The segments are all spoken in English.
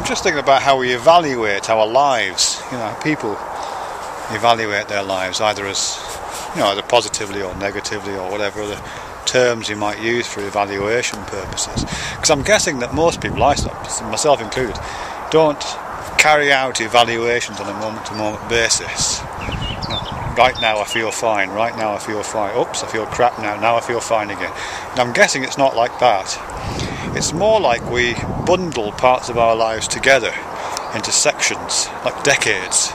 I'm just thinking about how we evaluate our lives. You know, people evaluate their lives either as, you know, either positively or negatively or whatever other terms you might use for evaluation purposes. Because I'm guessing that most people, myself included, don't carry out evaluations on a moment-to-moment basis. You know, right now I feel fine, right now I feel fine, oops, I feel crap now I feel fine again. And I'm guessing it's not like that. It's more like we bundle parts of our lives together into sections, like decades.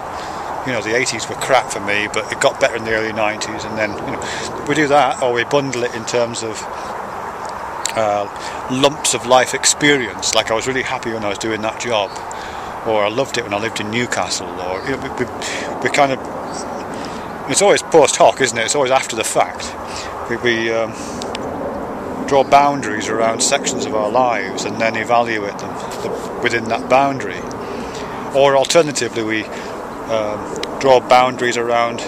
You know, the 80s were crap for me, but it got better in the early 90s, and then, you know, we do that, or we bundle it in terms of lumps of life experience, like I was really happy when I was doing that job, or I loved it when I lived in Newcastle, or, you know, we kind of, it's always post hoc, isn't it? It's always after the fact. We draw boundaries around sections of our lives and then evaluate them within that boundary. Or alternatively, we draw boundaries around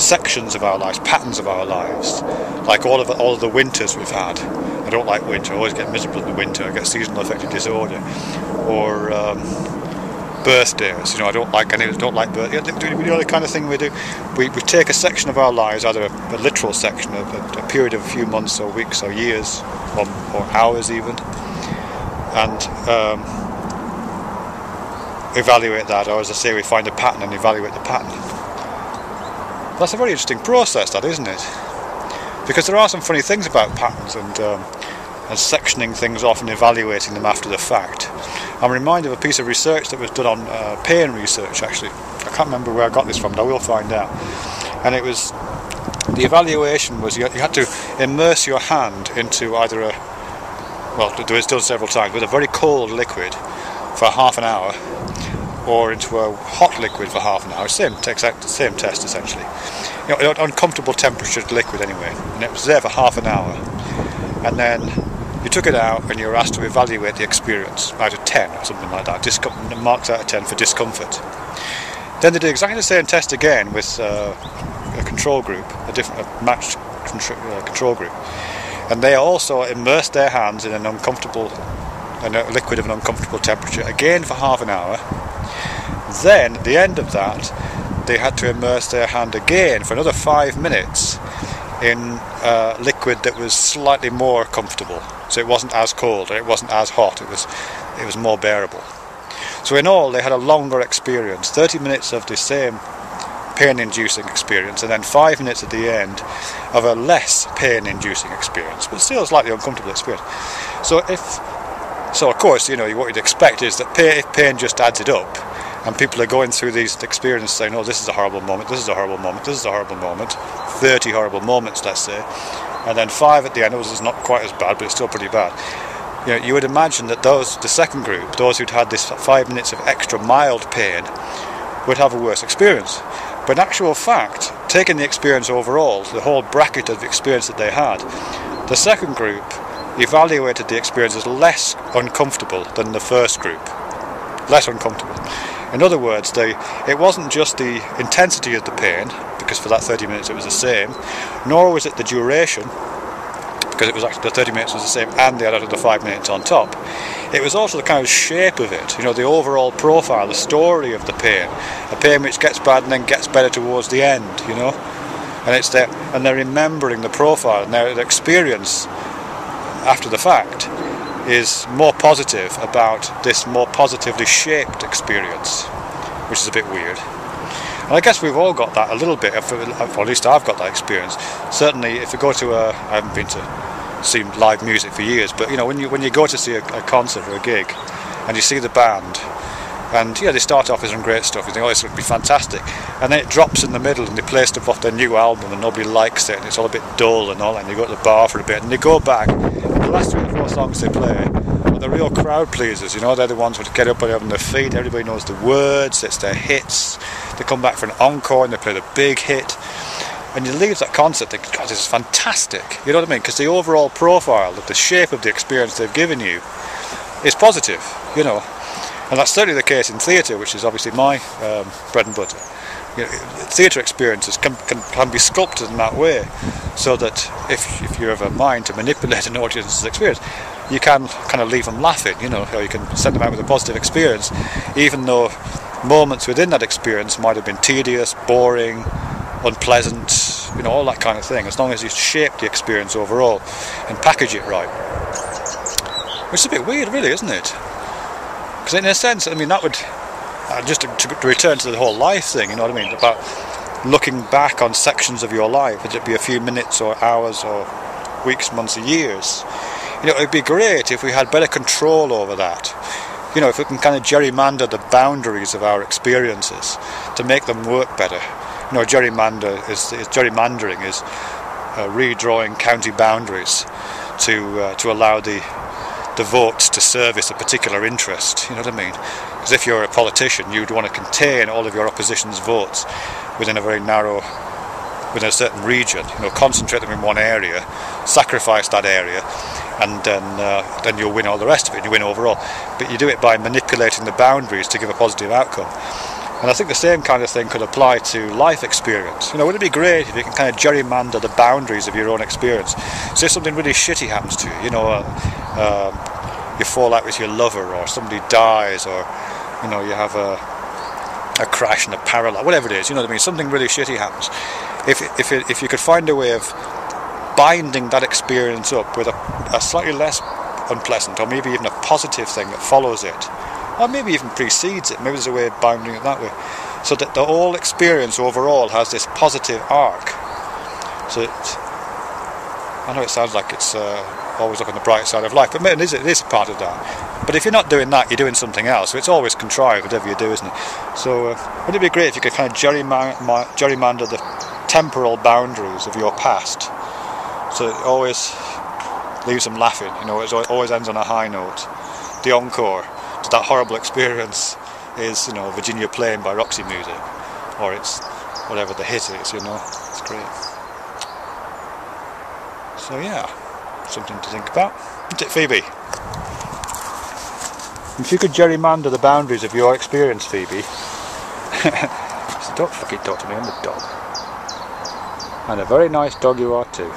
sections of our lives, patterns of our lives, like all of the winters we've had. I don't like winter. I always get miserable in the winter. I get seasonal affective disorder. Or birthdays. You know, I don't like any. Don't like birthdays. You know, the kind of thing we do. We take a section of our lives, either a literal section, a period of a few months or weeks or years or hours even, and evaluate that, or as I say, we find a pattern and evaluate the pattern. That's a very interesting process, that, isn't it? Because there are some funny things about patterns and sectioning things off and evaluating them after the fact. I'm reminded of a piece of research that was done on pain research, actually. I can't remember where I got this from, but I will find out. And it was, the evaluation was you had to immerse your hand into either a, well, it was done several times, with a very cold liquid for half an hour, or into a hot liquid for half an hour. Same test essentially. You know, uncomfortable temperature liquid anyway, and it was there for half an hour, and then you took it out and you were asked to evaluate the experience out of 10 or something like that. Marks out of 10 for discomfort. Then they did exactly the same test again with a control group, a matched control group, and they also immersed their hands in a liquid of an uncomfortable temperature again for half an hour. Then at the end of that, they had to immerse their hand again for another 5 minutes in liquid that was slightly more comfortable, so it wasn't as cold or it wasn't as hot. It was more bearable. So in all, they had a longer experience, 30 minutes of the same pain-inducing experience, and then 5 minutes at the end of a less pain-inducing experience, but still a slightly uncomfortable experience. So of course, you know, what you'd expect is that if pain just adds it up, and people are going through these experiences saying, oh, this is a horrible moment, this is a horrible moment, this is a horrible moment, 30 horrible moments, let's say, and then 5 at the end, is not quite as bad, but it's still pretty bad. You know, you would imagine that the second group, those who'd had this 5 minutes of extra mild pain, would have a worse experience. But in actual fact, taking the experience overall, the whole bracket of the experience that they had, the second group evaluated the experience as less uncomfortable than the first group. Less uncomfortable. In other words, it wasn't just the intensity of the pain, because for that 30 minutes it was the same, nor was it the duration, because it was actually the 30 minutes was the same and they added the 5 minutes on top. It was also the kind of shape of it, you know, the overall profile, the story of the pain, a pain which gets bad and then gets better towards the end, you know, and they're remembering the profile, and their experience after the fact is more positive about this more positively shaped experience, which is a bit weird. And I guess we've all got that a little bit, or at least I've got that experience. Certainly if you go to I haven't been to see live music for years, but you know, when you go to see a concert or a gig and you see the band, and yeah, they start off with some great stuff, you think, oh, this would be fantastic, and then it drops in the middle and they play stuff off their new album and nobody likes it and it's all a bit dull and all, and you go to the bar for a bit and they go back, and the last 3 or 4 songs they play are the real crowd pleasers, you know, they're the ones who get up and on their feet, everybody knows the words, it's their hits, they come back for an encore and they play the big hit, and you leave that concert thinking, God, this is fantastic, you know what I mean, because the overall profile of the shape of the experience they've given you is positive, you know. And that's certainly the case in theatre, which is obviously my bread and butter. You know, theatre experiences can be sculpted in that way, so that if you have a mind to manipulate an audience's experience, you can kind of leave them laughing, you know, or you can send them out with a positive experience, even though moments within that experience might have been tedious, boring, unpleasant, you know, all that kind of thing, as long as you shape the experience overall and package it right. Which is a bit weird, really, isn't it? Because in a sense, I mean, that would, just to return to the whole life thing, you know what I mean, about looking back on sections of your life, whether it be a few minutes or hours or weeks, months or years, you know, it'd be great if we had better control over that. You know, if we can kind of gerrymander the boundaries of our experiences to make them work better. You know, gerrymandering is redrawing county boundaries to allow the votes to service a particular interest. You know what I mean? Because if you're a politician, you'd want to contain all of your opposition's votes within a very narrow, within a certain region. You know, concentrate them in one area, sacrifice that area, and then you'll win all the rest of it, and you win overall. But you do it by manipulating the boundaries to give a positive outcome. And I think the same kind of thing could apply to life experience. You know, wouldn't it be great if you can kind of gerrymander the boundaries of your own experience? So if something really shitty happens to you, you know, you fall out with your lover, or somebody dies, or, you know, you have a crash and a paralysis, whatever it is, you know what I mean, something really shitty happens. If you could find a way of binding that experience up with a slightly less unpleasant, or maybe even a positive thing that follows it, or maybe even precedes it, maybe there's a way of bounding it that way, so that the whole experience overall has this positive arc. So I know it sounds like it's always look on the bright side of life, but it is part of that. But if you're not doing that, you're doing something else, so it's always contrived, whatever you do, isn't it? So wouldn't it be great if you could kind of gerrymander the temporal boundaries of your past, so it always leaves them laughing, you know, it always ends on a high note. The encore to that horrible experience is, you know, Virginia Plain by Roxy Music, or it's whatever the hit is, you know. It's great. So yeah, something to think about, isn't it, Phoebe? If you could gerrymander the boundaries of your experience, Phoebe. Don't fucking talk to me, I'm a dog. And a very nice dog you are too.